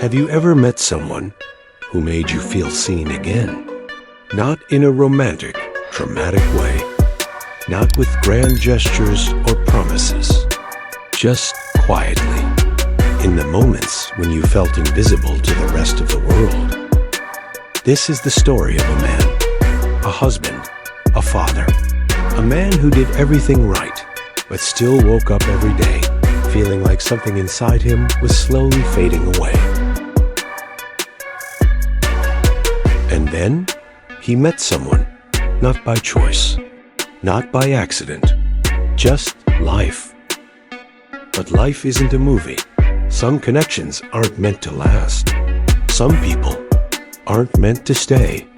Have you ever met someone who made you feel seen again? Not in a romantic, dramatic way. Not with grand gestures or promises. Just quietly. In the moments when you felt invisible to the rest of the world. This is the story of a man, a husband, a father. A man who did everything right, but still woke up every day, feeling like something inside him was slowly fading away. And then, he met someone, not by choice, not by accident, just life. But life isn't a movie. Some connections aren't meant to last. Some people aren't meant to stay.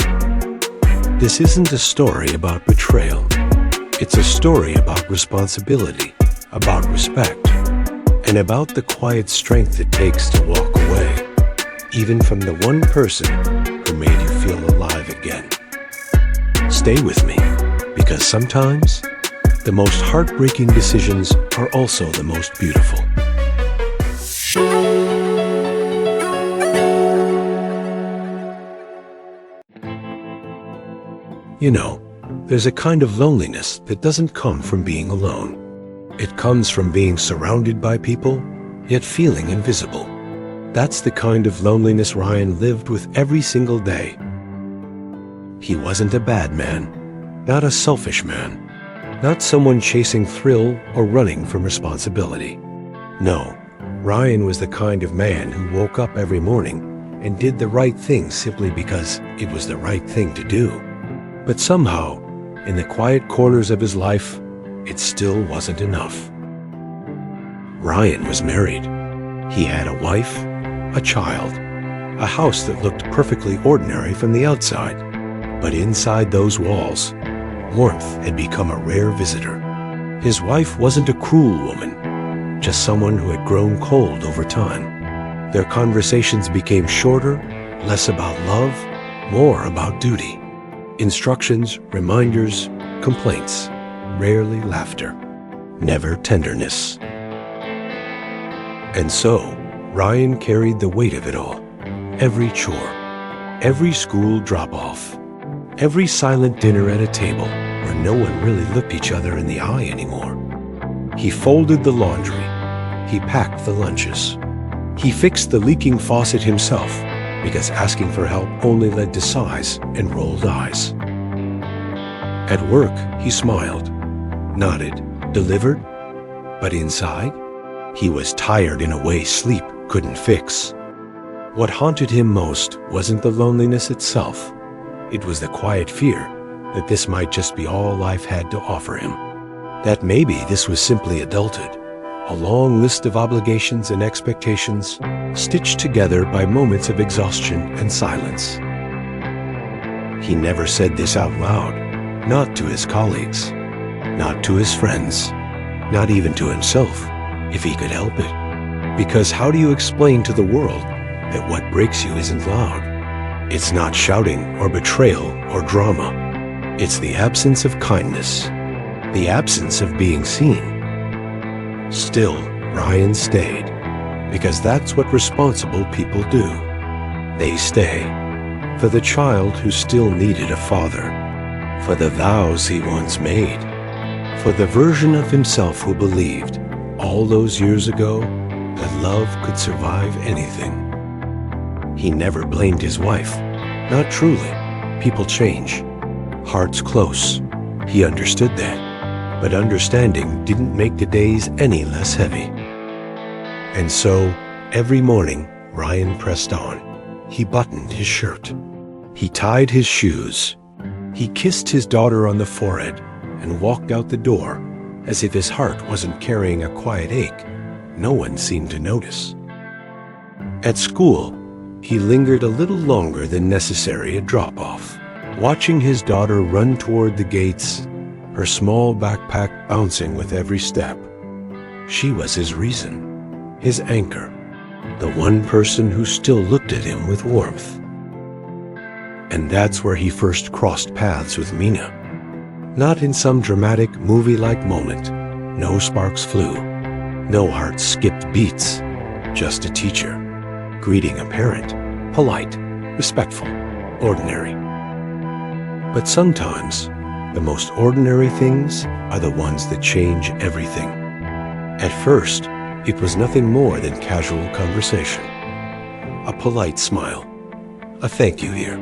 This isn't a story about betrayal. It's a story about responsibility, about respect, and about the quiet strength it takes to walk away, even from the one person who made you feel alive again. Stay with me, because sometimes the most heartbreaking decisions are also the most beautiful. You know, there's a kind of loneliness that doesn't come from being alone. It comes from being surrounded by people, yet feeling invisible. That's the kind of loneliness Ryan lived with every single day. He wasn't a bad man, not a selfish man, not someone chasing thrill or running from responsibility. No, Ryan was the kind of man who woke up every morning and did the right thing simply because it was the right thing to do. But somehow, in the quiet corners of his life, it still wasn't enough. Ryan was married. He had a wife, a child, a house that looked perfectly ordinary from the outside. But inside those walls, warmth had become a rare visitor. His wife wasn't a cruel woman, just someone who had grown cold over time. Their conversations became shorter, less about love, more about duty. Instructions, reminders, complaints, rarely laughter, never tenderness. And so, Ryan carried the weight of it all. Every chore, every school drop-off, every silent dinner at a table where no one really looked each other in the eye anymore. He folded the laundry. He packed the lunches. He fixed the leaking faucet himself because asking for help only led to sighs and rolled eyes. At work, he smiled, nodded, delivered, but inside, he was tired in a way sleep couldn't fix. What haunted him most wasn't the loneliness itself. It was the quiet fear that this might just be all life had to offer him. That maybe this was simply adulthood, a long list of obligations and expectations stitched together by moments of exhaustion and silence. He never said this out loud, not to his colleagues, not to his friends, not even to himself, if he could help it. Because how do you explain to the world that what breaks you isn't loud? It's not shouting or betrayal or drama. It's the absence of kindness, the absence of being seen. Still, Ryan stayed, because that's what responsible people do. They stay, for the child who still needed a father, for the vows he once made, for the version of himself who believed, all those years ago, that love could survive anything. He never blamed his wife. Not truly. People change. Hearts close. He understood that. But understanding didn't make the days any less heavy. And so, every morning, Ryan pressed on. He buttoned his shirt. He tied his shoes. He kissed his daughter on the forehead and walked out the door as if his heart wasn't carrying a quiet ache. No one seemed to notice. At school, he lingered a little longer than necessary at drop-off, watching his daughter run toward the gates, her small backpack bouncing with every step. She was his reason, his anchor, the one person who still looked at him with warmth. And that's where he first crossed paths with Mina. Not in some dramatic movie-like moment. No sparks flew. No heart skipped beats. Just a teacher. greeting a parent, polite, respectful, ordinary. But sometimes, the most ordinary things are the ones that change everything. At first, it was nothing more than casual conversation. A polite smile, a thank you here,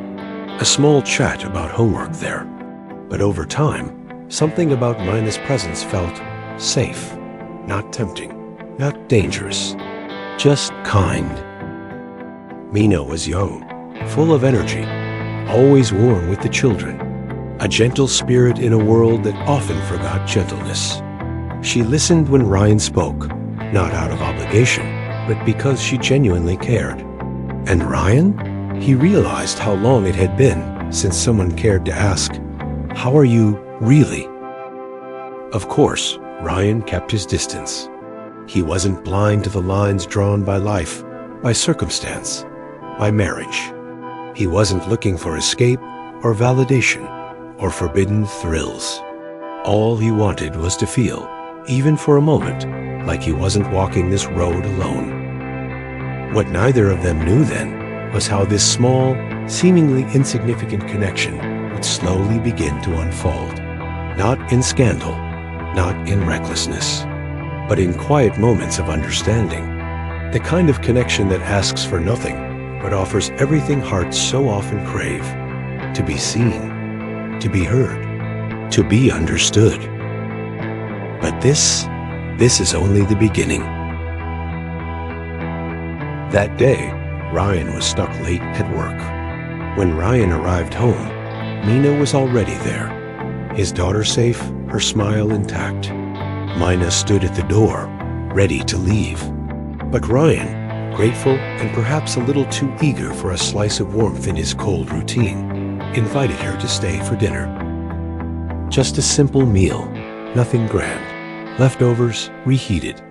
a small chat about homework there. But over time, something about Mina's presence felt safe, not tempting, not dangerous, just kind. Mina was young, full of energy, always warm with the children, a gentle spirit in a world that often forgot gentleness. She listened when Ryan spoke, not out of obligation, but because she genuinely cared. And Ryan? He realized how long it had been since someone cared to ask, "How are you, really?" Of course, Ryan kept his distance. He wasn't blind to the lines drawn by life, by circumstance, by marriage. He wasn't looking for escape or validation or forbidden thrills. All he wanted was to feel, even for a moment, like he wasn't walking this road alone. What neither of them knew then was how this small, seemingly insignificant connection would slowly begin to unfold. Not in scandal, not in recklessness, but in quiet moments of understanding. The kind of connection that asks for nothing, but offers everything hearts so often crave. To be seen, to be heard, to be understood. But this is only the beginning. That day, Ryan was stuck late at work. When Ryan arrived home, Mina was already there. His daughter safe, her smile intact. Mina stood at the door, ready to leave. But Ryan, grateful and perhaps a little too eager for a slice of warmth in his cold routine, invited her to stay for dinner. Just a simple meal, nothing grand. Leftovers, reheated.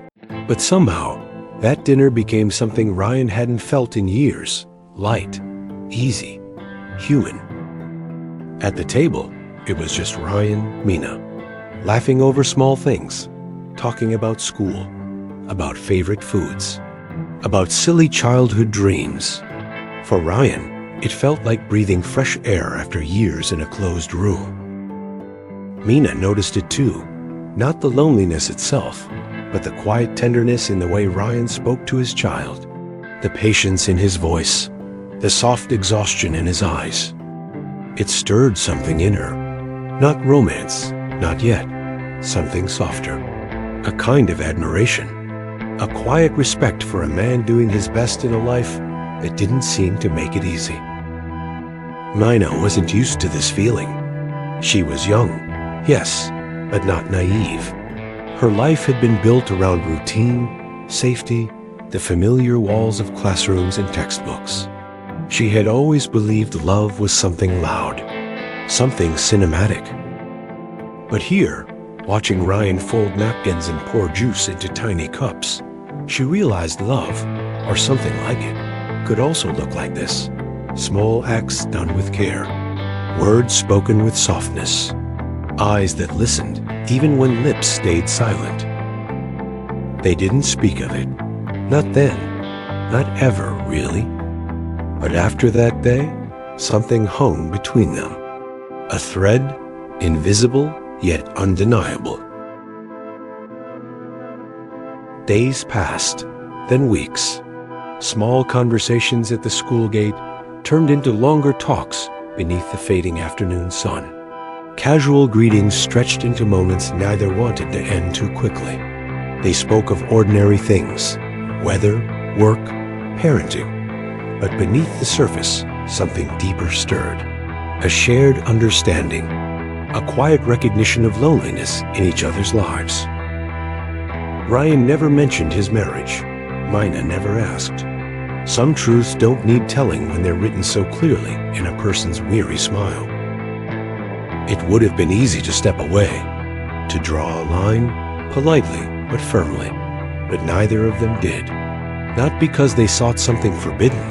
But somehow, that dinner became something Ryan hadn't felt in years. Light, easy, human. At the table, it was just Ryan, Mina, laughing over small things, talking about school, about favorite foods, about silly childhood dreams. For Ryan, it felt like breathing fresh air after years in a closed room. Mina noticed it too, not the loneliness itself, but the quiet tenderness in the way Ryan spoke to his child, the patience in his voice, the soft exhaustion in his eyes. It stirred something in her. Not romance, not yet, something softer. A kind of admiration, a quiet respect for a man doing his best in a life that didn't seem to make it easy. Mina wasn't used to this feeling. She was young, yes, but not naive. Her life had been built around routine, safety, the familiar walls of classrooms and textbooks. She had always believed love was something loud, something cinematic. But here, watching Ryan fold napkins and pour juice into tiny cups, she realized love, or something like it, could also look like this. Small acts done with care, words spoken with softness, eyes that listened even when lips stayed silent. They didn't speak of it, not then, not ever really. But after that day, something hung between them, a thread, invisible yet undeniable. Days passed, then weeks. Small conversations at the school gate turned into longer talks beneath the fading afternoon sun. Casual greetings stretched into moments neither wanted to end too quickly. They spoke of ordinary things, weather, work, parenting. But beneath the surface, something deeper stirred. A shared understanding, a quiet recognition of loneliness in each other's lives. Ryan never mentioned his marriage. Mina never asked. Some truths don't need telling when they're written so clearly in a person's weary smile. It would have been easy to step away, to draw a line, politely but firmly, but neither of them did. Not because they sought something forbidden,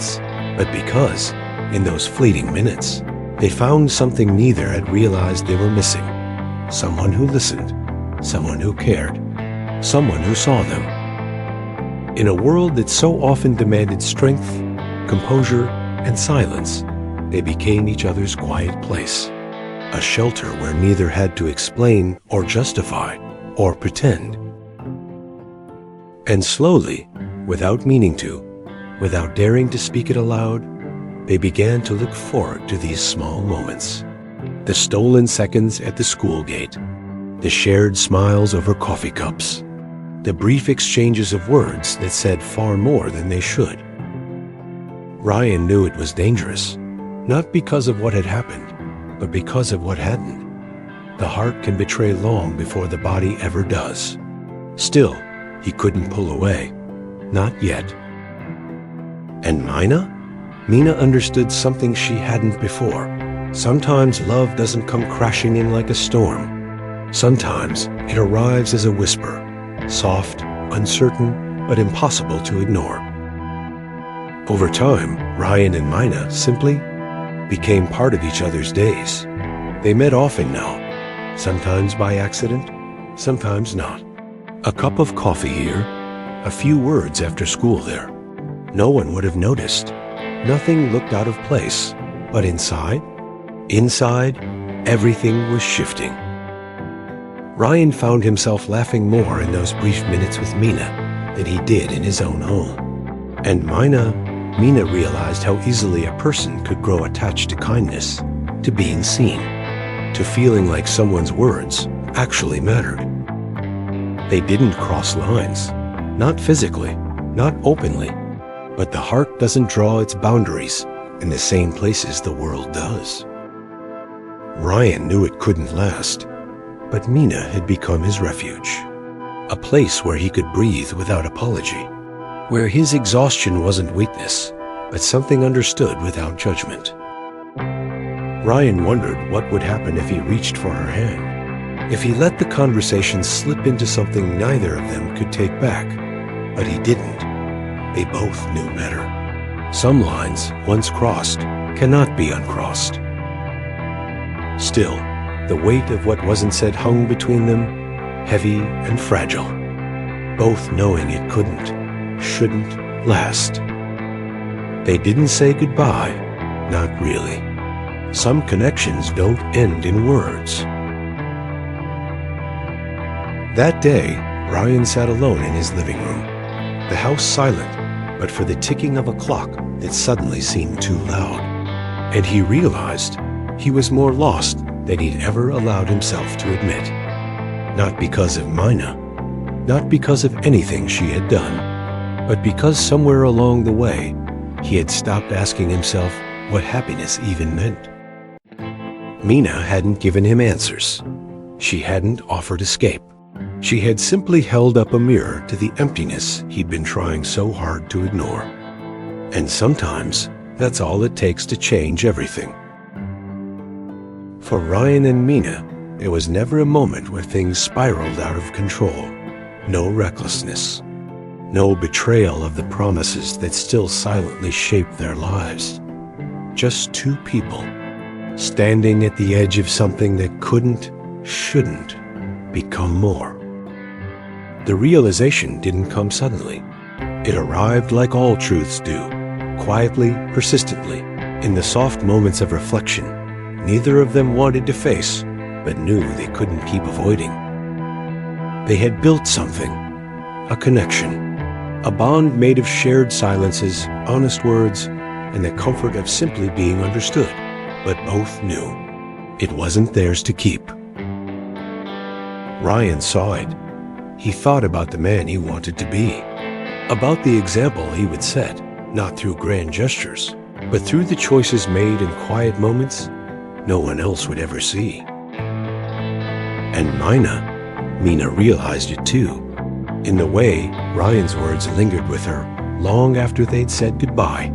but because, in those fleeting minutes, they found something neither had realized they were missing. Someone who listened, someone who cared, someone who saw them. In a world that so often demanded strength, composure, and silence, they became each other's quiet place, a shelter where neither had to explain or justify or pretend. And slowly, without meaning to, without daring to speak it aloud, they began to look forward to these small moments. The stolen seconds at the school gate, the shared smiles over coffee cups, the brief exchanges of words that said far more than they should. Ryan knew it was dangerous, not because of what had happened, but because of what hadn't. The heart can betray long before the body ever does. Still, he couldn't pull away. Not yet. And Mina? Mina understood something she hadn't before. Sometimes love doesn't come crashing in like a storm. Sometimes it arrives as a whisper, soft, uncertain, but impossible to ignore. Over time, Ryan and Mina simply became part of each other's days. They met often now, sometimes by accident, sometimes not. A cup of coffee here, a few words after school there. No one would have noticed. Nothing looked out of place, but inside, everything was shifting. Ryan found himself laughing more in those brief minutes with Mina than he did in his own home. And Mina realized how easily a person could grow attached to kindness, to being seen, to feeling like someone's words actually mattered. They didn't cross lines, not physically, not openly, but the heart doesn't draw its boundaries in the same places the world does. Ryan knew it couldn't last, but Mina had become his refuge, a place where he could breathe without apology, where his exhaustion wasn't weakness, but something understood without judgment. Ryan wondered what would happen if he reached for her hand, if he let the conversation slip into something neither of them could take back, but he didn't. They both knew better. Some lines, once crossed, cannot be uncrossed. Still, the weight of what wasn't said hung between them, heavy and fragile, both knowing it couldn't, shouldn't last. They didn't say goodbye, not really. Some connections don't end in words. That day, Ryan sat alone in his living room, the house silent, but for the ticking of a clock that suddenly seemed too loud. And he realized he was more lost than he'd ever allowed himself to admit. Not because of Mina, not because of anything she had done, but because somewhere along the way, he had stopped asking himself what happiness even meant. Mina hadn't given him answers. She hadn't offered escape. She had simply held up a mirror to the emptiness he'd been trying so hard to ignore. And sometimes, that's all it takes to change everything. For Ryan and Mina, there was never a moment where things spiraled out of control. No recklessness. No betrayal of the promises that still silently shaped their lives. Just two people, standing at the edge of something that couldn't, shouldn't, become more. The realization didn't come suddenly. It arrived like all truths do, quietly, persistently, in the soft moments of reflection neither of them wanted to face, but knew they couldn't keep avoiding. They had built something, a connection, a bond made of shared silences, honest words, and the comfort of simply being understood, but both knew it wasn't theirs to keep. Ryan saw it. He thought about the man he wanted to be, about the example he would set, not through grand gestures, but through the choices made in quiet moments no one else would ever see. And Mina realized it too, in the way Ryan's words lingered with her long after they'd said goodbye.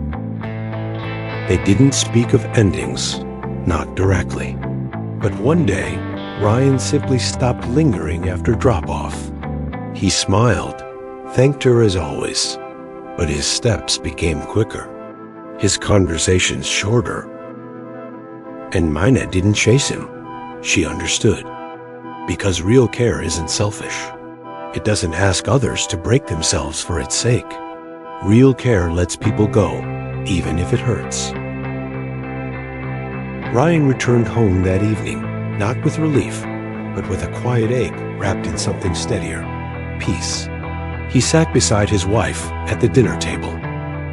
They didn't speak of endings, not directly. But one day, Ryan simply stopped lingering after drop-off. He smiled, thanked her as always, but his steps became quicker, his conversations shorter. And Mina didn't chase him. She understood. Because real care isn't selfish. It doesn't ask others to break themselves for its sake. Real care lets people go, even if it hurts. Ryan returned home that evening, not with relief, but with a quiet ache wrapped in something steadier: peace. He sat beside his wife at the dinner table.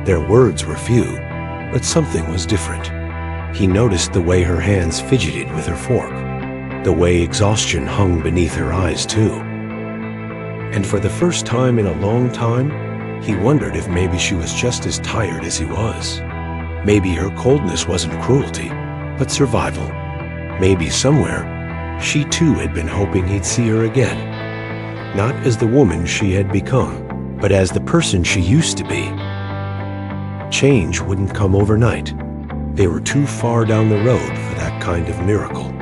Their words were few, but something was different. He noticed the way her hands fidgeted with her fork, the way exhaustion hung beneath her eyes too. And for the first time in a long time, he wondered if maybe she was just as tired as he was. Maybe her coldness wasn't cruelty, but survival. Maybe somewhere, she too had been hoping he'd see her again. Not as the woman she had become, but as the person she used to be. Change wouldn't come overnight. They were too far down the road for that kind of miracle.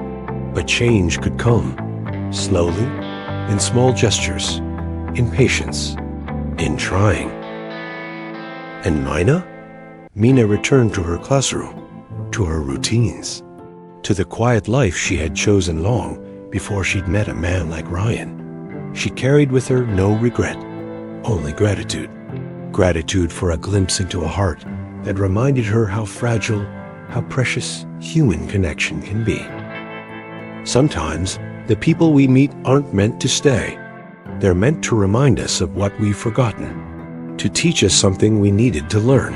But change could come, slowly, in small gestures, in patience, in trying. And Mina returned to her classroom, to her routines, to the quiet life she had chosen long before she'd met a man like Ryan. She carried with her no regret, only gratitude. Gratitude for a glimpse into a heart that reminded her how fragile, how precious human connection can be. Sometimes, the people we meet aren't meant to stay. They're meant to remind us of what we've forgotten, to teach us something we needed to learn,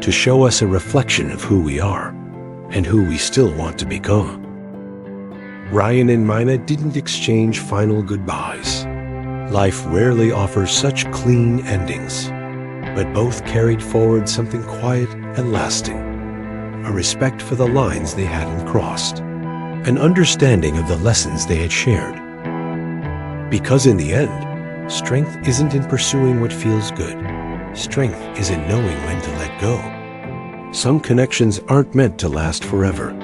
to show us a reflection of who we are and who we still want to become. Ryan and Mina didn't exchange final goodbyes. Life rarely offers such clean endings, but both carried forward something quiet and lasting, a respect for the lines they hadn't crossed, an understanding of the lessons they had shared. Because in the end, strength isn't in pursuing what feels good. Strength is in knowing when to let go. Some connections aren't meant to last forever.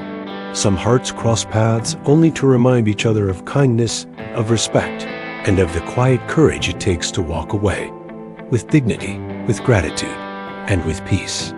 Some hearts cross paths only to remind each other of kindness, of respect, and of the quiet courage it takes to walk away, with dignity, with gratitude, and with peace.